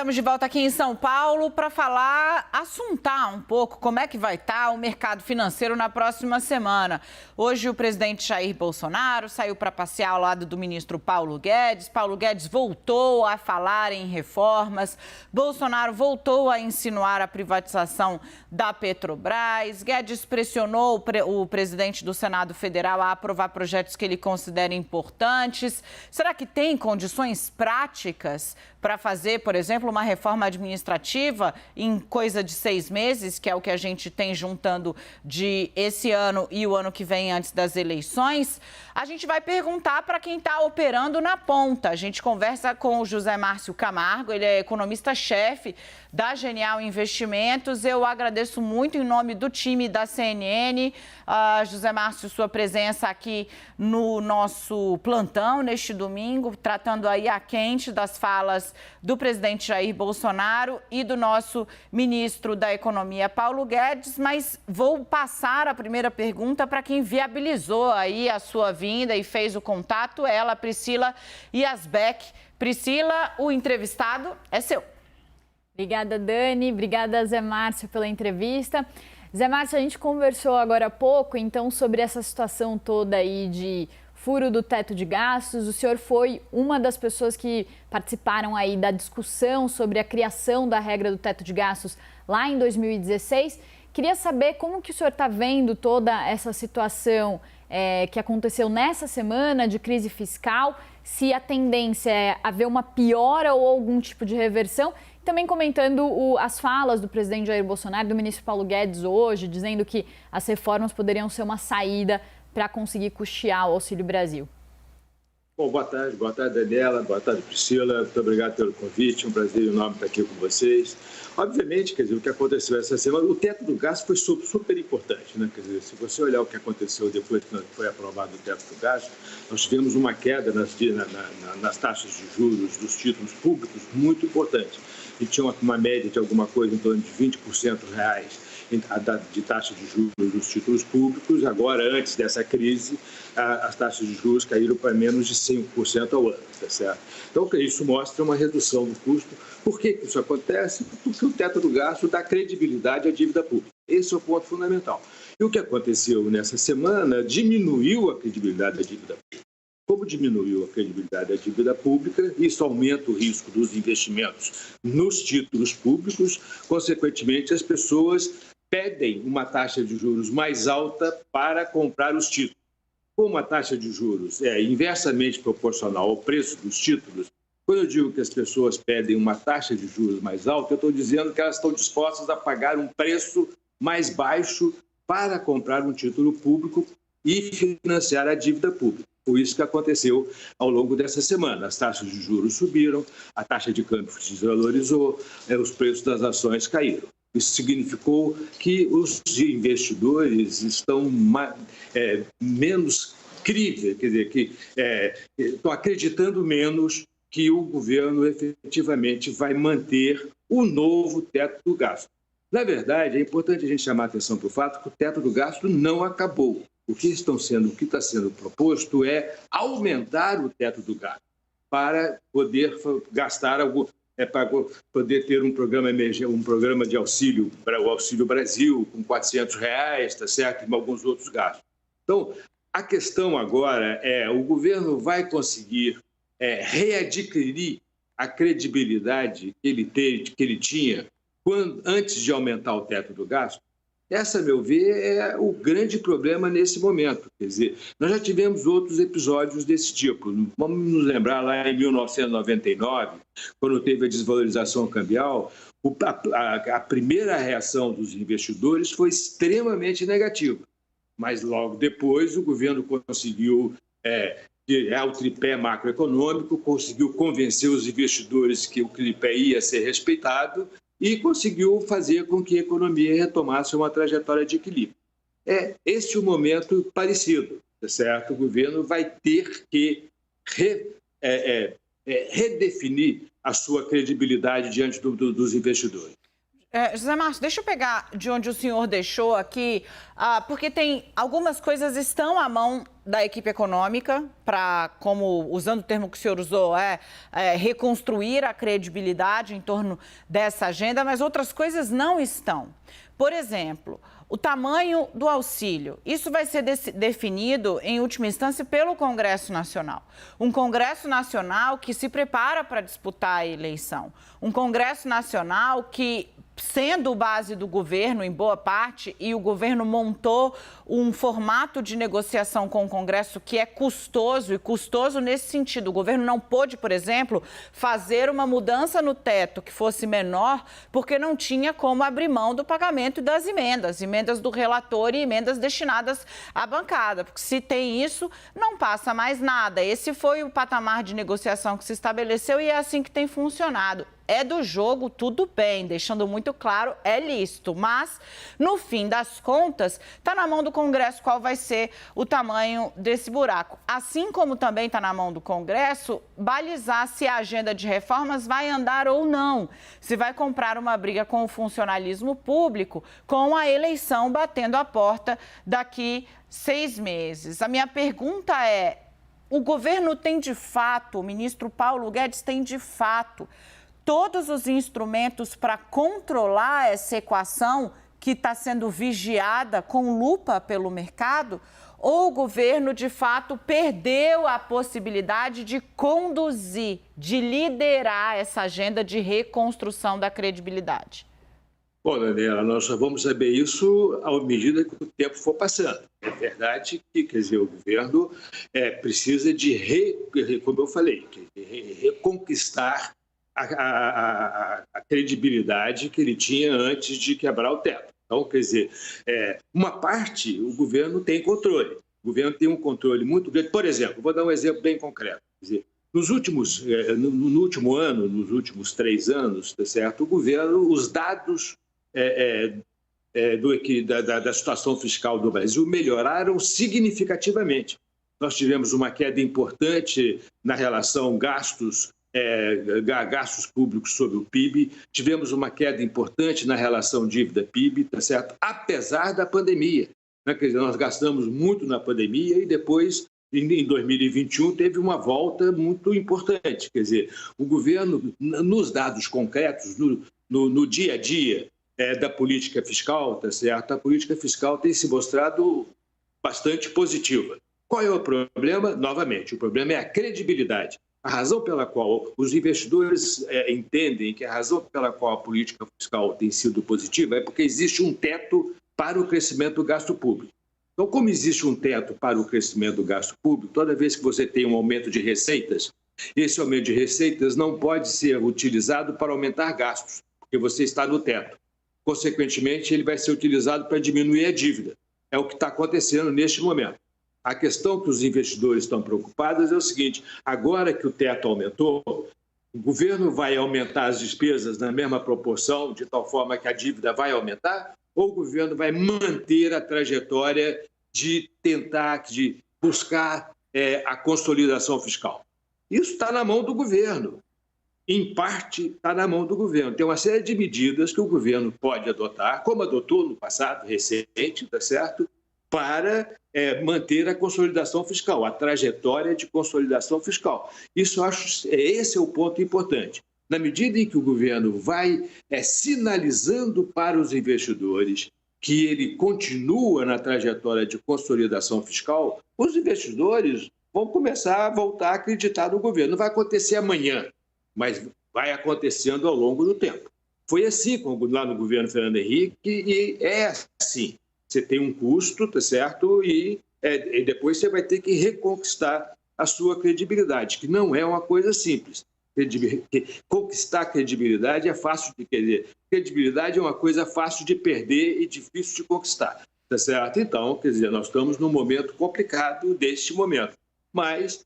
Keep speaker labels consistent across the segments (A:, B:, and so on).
A: Estamos de volta aqui em São Paulo para assuntar um pouco como é que vai estar o mercado financeiro na próxima semana. Hoje o presidente Jair Bolsonaro saiu para passear ao lado do ministro Paulo Guedes. Paulo Guedes voltou a falar em reformas. Bolsonaro voltou a insinuar a privatização da Petrobras. Guedes pressionou o presidente do Senado Federal a aprovar projetos que ele considera importantes. Será que tem condições práticas para fazer, por exemplo, uma reforma administrativa em coisa de 6 meses, que é o que a gente tem juntando de esse ano e o ano que vem antes das eleições? A gente vai perguntar para quem está operando na ponta. A gente conversa com o José Márcio Camargo, ele é economista-chefe da Genial Investimentos. Eu agradeço muito em nome do time da CNN, José Márcio, sua presença aqui no nosso plantão neste domingo, tratando aí a quente das falas do presidente Jair Bolsonaro e do nosso ministro da Economia, Paulo Guedes. Mas vou passar a primeira pergunta para quem viabilizou aí a sua vinda e fez o contato, ela, Priscila Yazbek. Priscila, o entrevistado é seu.
B: Obrigada, Dani. Obrigada, Zé Márcio, pela entrevista. Zé Márcio, a gente conversou agora há pouco, então, sobre essa situação toda aí de furo do teto de gastos. O senhor foi uma das pessoas que participaram aí da discussão sobre a criação da regra do teto de gastos lá em 2016. Queria saber como que o senhor está vendo toda essa situação que aconteceu nessa semana de crise fiscal, se a tendência é haver uma piora ou algum tipo de reversão. Também comentando as falas do presidente Jair Bolsonaro e do ministro Paulo Guedes hoje, dizendo que as reformas poderiam ser uma saída para conseguir custear o Auxílio Brasil.
C: Bom, boa tarde, Daniela, boa tarde, Priscila, muito obrigado pelo convite, um prazer enorme estar aqui com vocês. Obviamente, quer dizer, o que aconteceu essa semana, o teto do gasto foi super importante, né? Quer dizer, se você olhar o que aconteceu depois que foi aprovado o teto do gasto, nós tivemos uma queda nas taxas de juros dos títulos públicos muito importante. A gente tinha uma média de alguma coisa em torno de 20% reais de taxa de juros dos títulos públicos. Agora, antes dessa crise, as taxas de juros caíram para menos de 5% ao ano, tá certo? Então, isso mostra uma redução do custo. Por que isso acontece? Porque o teto do gasto dá credibilidade à dívida pública. Esse é o ponto fundamental. E o que aconteceu nessa semana diminuiu a credibilidade da dívida pública. Como diminuiu a credibilidade da dívida pública, isso aumenta o risco dos investimentos nos títulos públicos. Consequentemente, as pessoas pedem uma taxa de juros mais alta para comprar os títulos. Como a taxa de juros é inversamente proporcional ao preço dos títulos, quando eu digo que as pessoas pedem uma taxa de juros mais alta, eu estou dizendo que elas estão dispostas a pagar um preço mais baixo para comprar um título público e financiar a dívida pública. Foi isso que aconteceu ao longo dessa semana. As taxas de juros subiram, a taxa de câmbio se desvalorizou, os preços das ações caíram. Isso significou que os investidores estão menos críveis, quer dizer, que estão acreditando menos que o governo efetivamente vai manter o novo teto do gasto. Na verdade, é importante a gente chamar a atenção para o fato que o teto do gasto não acabou. O que está sendo proposto é aumentar o teto do gasto para poder gastar para poder ter um programa de auxílio, o Auxílio Brasil, com R$400, tá certo? E alguns outros gastos. Então, a questão agora é, o governo vai conseguir readquirir a credibilidade que ele tinha antes de aumentar o teto do gasto? Essa, a meu ver, é o grande problema nesse momento. Quer dizer, nós já tivemos outros episódios desse tipo. Vamos nos lembrar lá em 1999, quando teve a desvalorização cambial, a primeira reação dos investidores foi extremamente negativa. Mas logo depois o governo conseguiu, o tripé macroeconômico, conseguiu convencer os investidores que o tripé ia ser respeitado e conseguiu fazer com que a economia retomasse uma trajetória de equilíbrio. É este o momento parecido, tá certo? O governo vai ter que redefinir a sua credibilidade diante dos investidores.
A: José Márcio, deixa eu pegar de onde o senhor deixou aqui, porque tem algumas coisas estão à mão da equipe econômica para, como usando o termo que o senhor usou, reconstruir a credibilidade em torno dessa agenda, mas outras coisas não estão. Por exemplo, o tamanho do auxílio. Isso vai ser definido, em última instância, pelo Congresso Nacional. Um Congresso Nacional que se prepara para disputar a eleição. Um Congresso Nacional que, sendo base do governo, em boa parte, e o governo montou um formato de negociação com o Congresso que é custoso, e custoso nesse sentido. O governo não pôde, por exemplo, fazer uma mudança no teto que fosse menor, porque não tinha como abrir mão do pagamento das emendas do relator e emendas destinadas à bancada, porque se tem isso, não passa mais nada. Esse foi o patamar de negociação que se estabeleceu e é assim que tem funcionado. É do jogo, tudo bem, deixando muito claro, é lícito. Mas, no fim das contas, está na mão do Congresso qual vai ser o tamanho desse buraco. Assim como também está na mão do Congresso balizar se a agenda de reformas vai andar ou não. Se vai comprar uma briga com o funcionalismo público, com a eleição batendo a porta daqui 6 meses. A minha pergunta é, o governo tem de fato, o ministro Paulo Guedes tem de fato todos os instrumentos para controlar essa equação que está sendo vigiada com lupa pelo mercado? Ou o governo, de fato, perdeu a possibilidade de conduzir, de liderar essa agenda de reconstrução da credibilidade?
C: Bom, Daniela, nós só vamos saber isso à medida que o tempo for passando. É verdade que, quer dizer, o governo precisa de, como eu falei, reconquistar a credibilidade que ele tinha antes de quebrar o teto. Então, quer dizer, uma parte o governo tem controle. O governo tem um controle muito grande. Por exemplo, vou dar um exemplo bem concreto. Quer dizer, no último ano, nos últimos 3 anos, tá certo? O governo, os dados da situação fiscal do Brasil melhoraram significativamente. Nós tivemos uma queda importante na relação gastos públicos sobre o PIB, tivemos uma queda importante na relação dívida-PIB, tá certo? Apesar da pandemia, né? Quer dizer, nós gastamos muito na pandemia e depois, em 2021, teve uma volta muito importante. Quer dizer, o governo, nos dados concretos, no dia a dia da política fiscal, tá certo? A política fiscal tem se mostrado bastante positiva. Qual é o problema? Novamente, o problema é a credibilidade. A razão pela qual os investidores entendem que a razão pela qual a política fiscal tem sido positiva é porque existe um teto para o crescimento do gasto público. Então, como existe um teto para o crescimento do gasto público, toda vez que você tem um aumento de receitas, esse aumento de receitas não pode ser utilizado para aumentar gastos, porque você está no teto. Consequentemente, ele vai ser utilizado para diminuir a dívida. É o que está acontecendo neste momento. A questão que os investidores estão preocupados é o seguinte: agora que o teto aumentou, o governo vai aumentar as despesas na mesma proporção, de tal forma que a dívida vai aumentar, ou o governo vai manter a trajetória de buscar a consolidação fiscal? Isso está na mão do governo. Em parte, está na mão do governo. Tem uma série de medidas que o governo pode adotar, como adotou no passado recente, tá certo? Para manter a consolidação fiscal, a trajetória de consolidação fiscal. Esse é o ponto importante. Na medida em que o governo vai sinalizando para os investidores que ele continua na trajetória de consolidação fiscal, os investidores vão começar a voltar a acreditar no governo. Não vai acontecer amanhã, mas vai acontecendo ao longo do tempo. Foi assim lá no governo Fernando Henrique e é assim. Você tem um custo, tá certo? E depois você vai ter que reconquistar a sua credibilidade, que não é uma coisa simples. Conquistar credibilidade é fácil de perder. Credibilidade é uma coisa fácil de perder e difícil de conquistar, tá certo? Então, quer dizer, nós estamos num momento complicado deste momento. Mas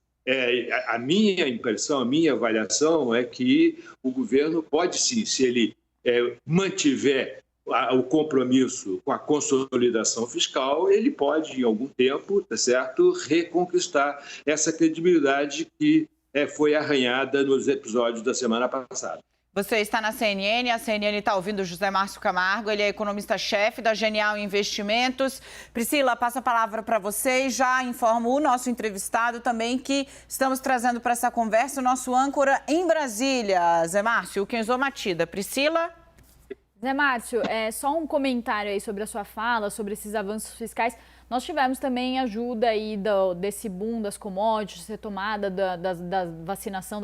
C: a minha impressão, a minha avaliação é que o governo pode sim, se ele mantiver o compromisso com a consolidação fiscal, ele pode, em algum tempo, tá certo, reconquistar essa credibilidade que foi arranhada nos episódios da semana passada.
A: Você está na CNN, a CNN está ouvindo o José Márcio Camargo, ele é economista-chefe da Genial Investimentos. Priscila, passo a palavra para você e já informo o nosso entrevistado também que estamos trazendo para essa conversa o nosso âncora em Brasília, Zé Márcio, o Kenzo Matida. Priscila?
B: Zé Márcio, só um comentário aí sobre a sua fala, sobre esses avanços fiscais. Nós tivemos também ajuda aí desse boom das commodities, retomada da vacinação,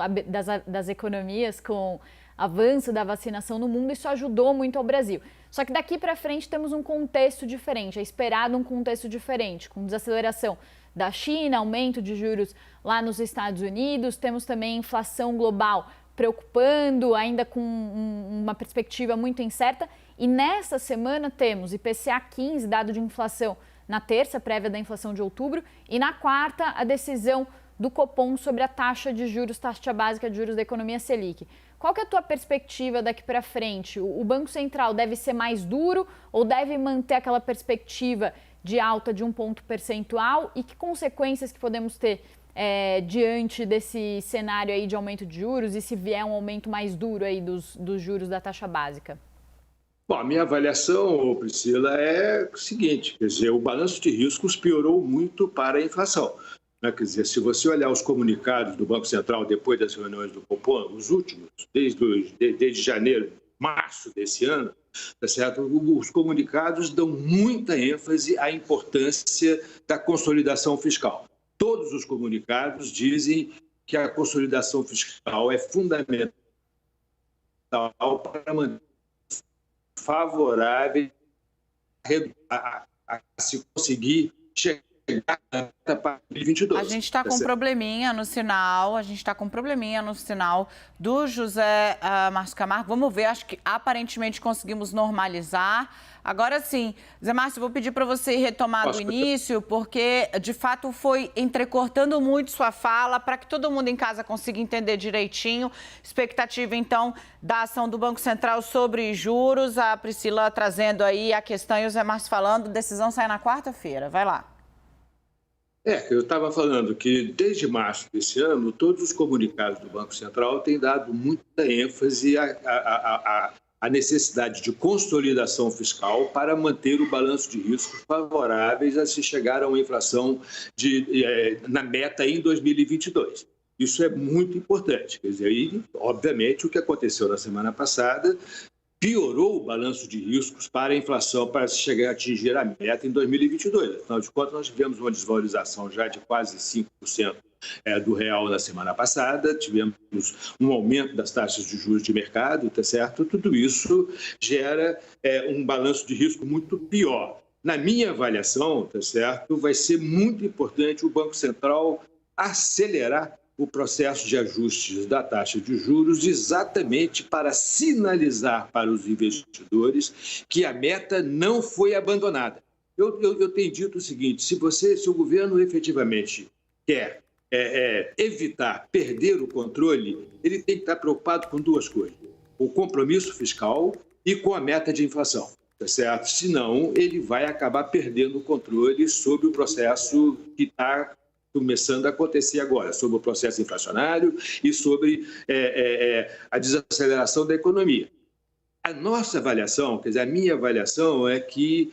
B: das economias com avanço da vacinação no mundo. Isso ajudou muito ao Brasil. Só que daqui para frente temos um contexto diferente, é esperado um contexto diferente, com desaceleração da China, aumento de juros lá nos Estados Unidos, temos também inflação global preocupando, ainda com uma perspectiva muito incerta. E nessa semana temos IPCA 15, dado de inflação na terça, prévia da inflação de outubro, e na quarta, a decisão do Copom sobre a taxa de juros, taxa básica de juros da economia Selic. Qual que é a tua perspectiva daqui para frente? O Banco Central deve ser mais duro ou deve manter aquela perspectiva de alta de 1 ponto percentual? E que consequências que podemos ter diante desse cenário aí de aumento de juros e se vier um aumento mais duro aí dos juros da taxa básica?
C: Bom, a minha avaliação, Priscila, é o seguinte, quer dizer, o balanço de riscos piorou muito para a inflação. Quer dizer, se você olhar os comunicados do Banco Central depois das reuniões do Copom, os últimos, desde janeiro, março desse ano, tá certo? Os comunicados dão muita ênfase à importância da consolidação fiscal. Todos os comunicados dizem que a consolidação fiscal é fundamental para manter favorável a se conseguir chegar para 2022.
A: A gente está com um probleminha no sinal, do José Márcio Camargo. Vamos ver, acho que aparentemente conseguimos normalizar. Agora sim, Zé Márcio, vou pedir para você retomar do início, porque de fato foi entrecortando muito sua fala para que todo mundo em casa consiga entender direitinho. Expectativa, então, da ação do Banco Central sobre juros. A Priscila trazendo aí a questão e o Zé Márcio falando. Decisão sai na quarta-feira. Vai lá.
C: Eu estava falando que desde março desse ano, todos os comunicados do Banco Central têm dado muita ênfase à necessidade de consolidação fiscal para manter o balanço de riscos favoráveis a se chegar a uma inflação na meta em 2022. Isso é muito importante. Quer dizer, e, obviamente, o que aconteceu na semana passada piorou o balanço de riscos para a inflação, para se chegar a atingir a meta em 2022. Afinal de contas, nós tivemos uma desvalorização já de quase 5% do real na semana passada, tivemos um aumento das taxas de juros de mercado, tá certo? Tudo isso gera um balanço de risco muito pior. Na minha avaliação, tá certo, vai ser muito importante o Banco Central acelerar o processo de ajustes da taxa de juros exatamente para sinalizar para os investidores que a meta não foi abandonada. Eu tenho dito o seguinte, se o governo efetivamente quer evitar perder o controle, ele tem que estar preocupado com duas coisas, o compromisso fiscal e com a meta de inflação, tá certo? Senão, ele vai acabar perdendo o controle sobre o processo que está começando a acontecer agora, sobre o processo inflacionário e sobre a desaceleração da economia. A nossa avaliação, quer dizer, a minha avaliação é que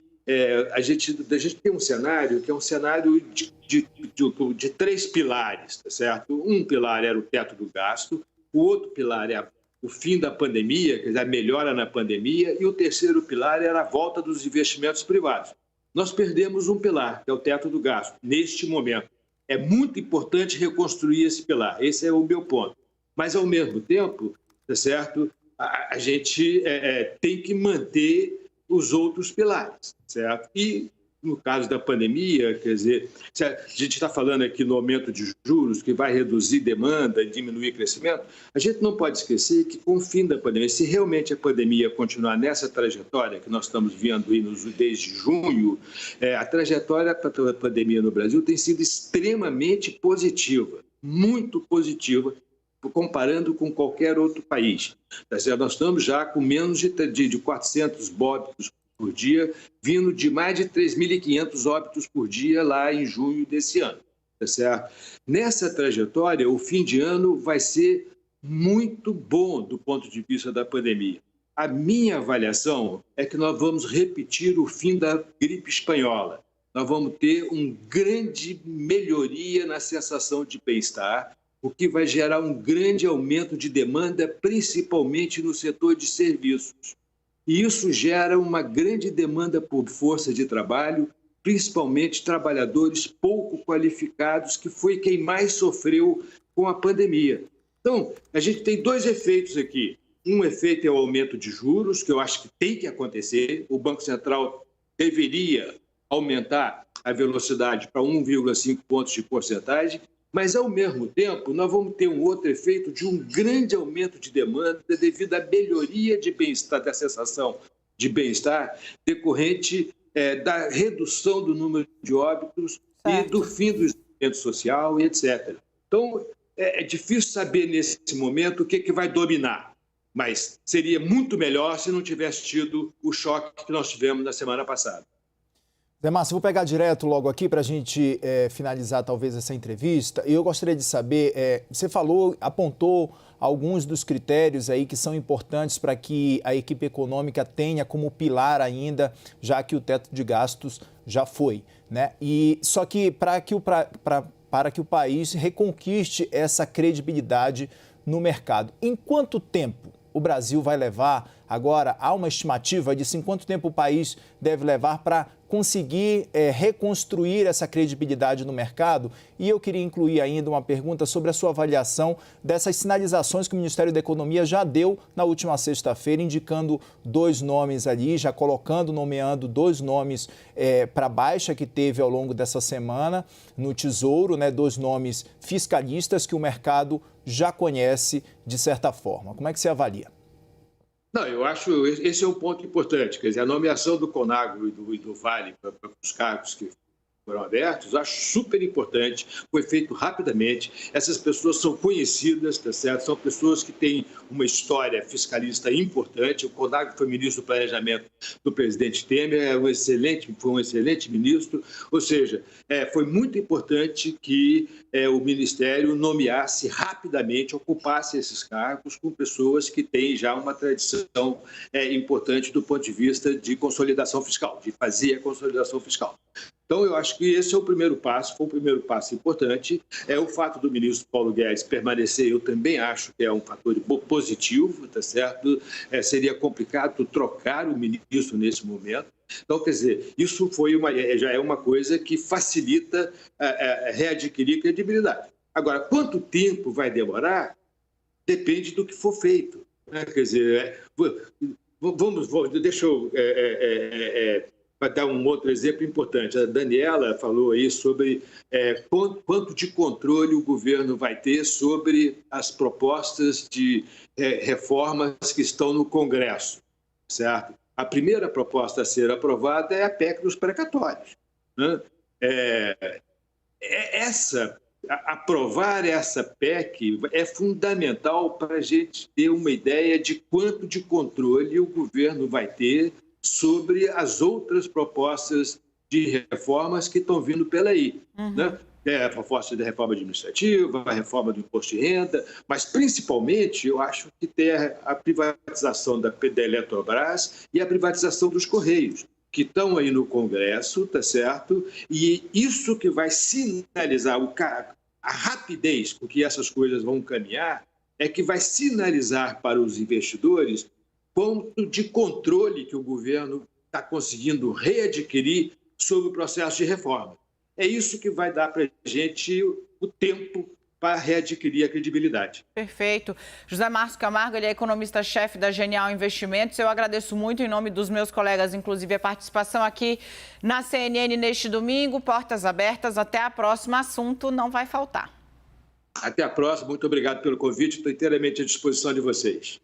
C: a gente tem um cenário que é um cenário de três pilares, tá certo? Um pilar era o teto do gasto, o outro pilar é o fim da pandemia, quer dizer, a melhora na pandemia, e o terceiro pilar era a volta dos investimentos privados. Nós perdemos um pilar, que é o teto do gasto, neste momento. É muito importante reconstruir esse pilar, esse é o meu ponto. Mas, ao mesmo tempo, tá certo? A gente tem que manter os outros pilares, certo? E, no caso da pandemia, quer dizer, se a gente está falando aqui no aumento de juros, que vai reduzir demanda e diminuir crescimento, a gente não pode esquecer que, com o fim da pandemia, se realmente a pandemia continuar nessa trajetória que nós estamos vendo aí desde junho, a trajetória para a pandemia no Brasil tem sido extremamente positiva, muito positiva, comparando com qualquer outro país. Nós estamos já com menos de 400 óbitos por dia, vindo de mais de 3.500 óbitos por dia lá em junho desse ano. Tá certo? Nessa trajetória, o fim de ano vai ser muito bom do ponto de vista da pandemia. A minha avaliação é que nós vamos repetir o fim da gripe espanhola. Nós vamos ter uma grande melhoria na sensação de bem-estar, o que vai gerar um grande aumento de demanda, principalmente no setor de serviços. E isso gera uma grande demanda por força de trabalho, principalmente trabalhadores pouco qualificados, que foi quem mais sofreu com a pandemia. Então, a gente tem dois efeitos aqui. Um efeito é o aumento de juros, que eu acho que tem que acontecer. O Banco Central deveria aumentar a velocidade para 1,5 pontos de porcentagem, mas, ao mesmo tempo, nós vamos ter um outro efeito de um grande aumento de demanda devido à melhoria de bem-estar, da sensação de bem-estar decorrente da redução do número de óbitos e do fim do isolamento social e etc. Então, é difícil saber nesse momento o que vai dominar, mas seria muito melhor se não tivesse tido o choque que nós tivemos na semana passada.
D: Zé Márcio, vou pegar direto logo aqui para a gente finalizar talvez essa entrevista. E eu gostaria de saber, você apontou alguns dos critérios aí que são importantes para que a equipe econômica tenha como pilar ainda, já que o teto de gastos já foi, né? E só que para que o país reconquiste essa credibilidade no mercado, em quanto tempo o Brasil vai levar? Agora, há uma estimativa de em quanto tempo o país deve levar para conseguir reconstruir essa credibilidade no mercado? E eu queria incluir ainda uma pergunta sobre a sua avaliação dessas sinalizações que o Ministério da Economia já deu na última sexta-feira, indicando 2 nomes ali, já nomeando 2 nomes para a baixa que teve ao longo dessa semana no Tesouro, né, 2 nomes fiscalistas que o mercado já conhece de certa forma. Como é que você avalia?
C: Não, eu acho esse é um ponto importante, quer dizer, a nomeação do CONAGRO e do Vale para os cargos que foram abertos, acho super importante, foi feito rapidamente, essas pessoas são conhecidas, tá certo? São pessoas que têm uma história fiscalista importante, o CONAGRO foi ministro do Planejamento do presidente Temer, foi um excelente ministro, ou seja, foi muito importante que o Ministério nomeasse rapidamente, ocupasse esses cargos com pessoas que têm já uma tradição importante do ponto de vista de consolidação fiscal, de fazer a consolidação fiscal. Então, eu acho que esse é o primeiro passo, foi um primeiro passo importante. O fato do ministro Paulo Guedes permanecer, eu também acho que é um fator positivo, tá certo? Seria complicado trocar o ministro nesse momento. Então, quer dizer, isso já é uma coisa que facilita readquirir credibilidade. Agora, quanto tempo vai demorar, depende do que for feito, né? Quer dizer, deixa eu... Para dar um outro exemplo importante, a Daniela falou aí sobre quanto de controle o governo vai ter sobre as propostas de reformas que estão no Congresso, certo? A primeira proposta a ser aprovada é a PEC dos precatórios, né? Aprovar essa PEC é fundamental para a gente ter uma ideia de quanto de controle o governo vai ter sobre as outras propostas de reformas que estão vindo pela aí, né? A proposta de reforma administrativa, a reforma do imposto de renda, mas principalmente eu acho que tem a privatização da Eletrobras e a privatização dos Correios, que estão aí no Congresso, tá certo? E isso que vai sinalizar a rapidez com que essas coisas vão caminhar é que vai sinalizar para os investidores quanto de controle que o governo está conseguindo readquirir sobre o processo de reforma. É isso que vai dar para a gente o tempo para readquirir a credibilidade.
A: Perfeito. José Márcio Camargo, ele é economista-chefe da Genial Investimentos. Eu agradeço muito, em nome dos meus colegas, inclusive, a participação aqui na CNN neste domingo. Portas abertas. Até a próxima. Assunto não vai faltar.
C: Até a próxima. Muito obrigado pelo convite. Estou inteiramente à disposição de vocês.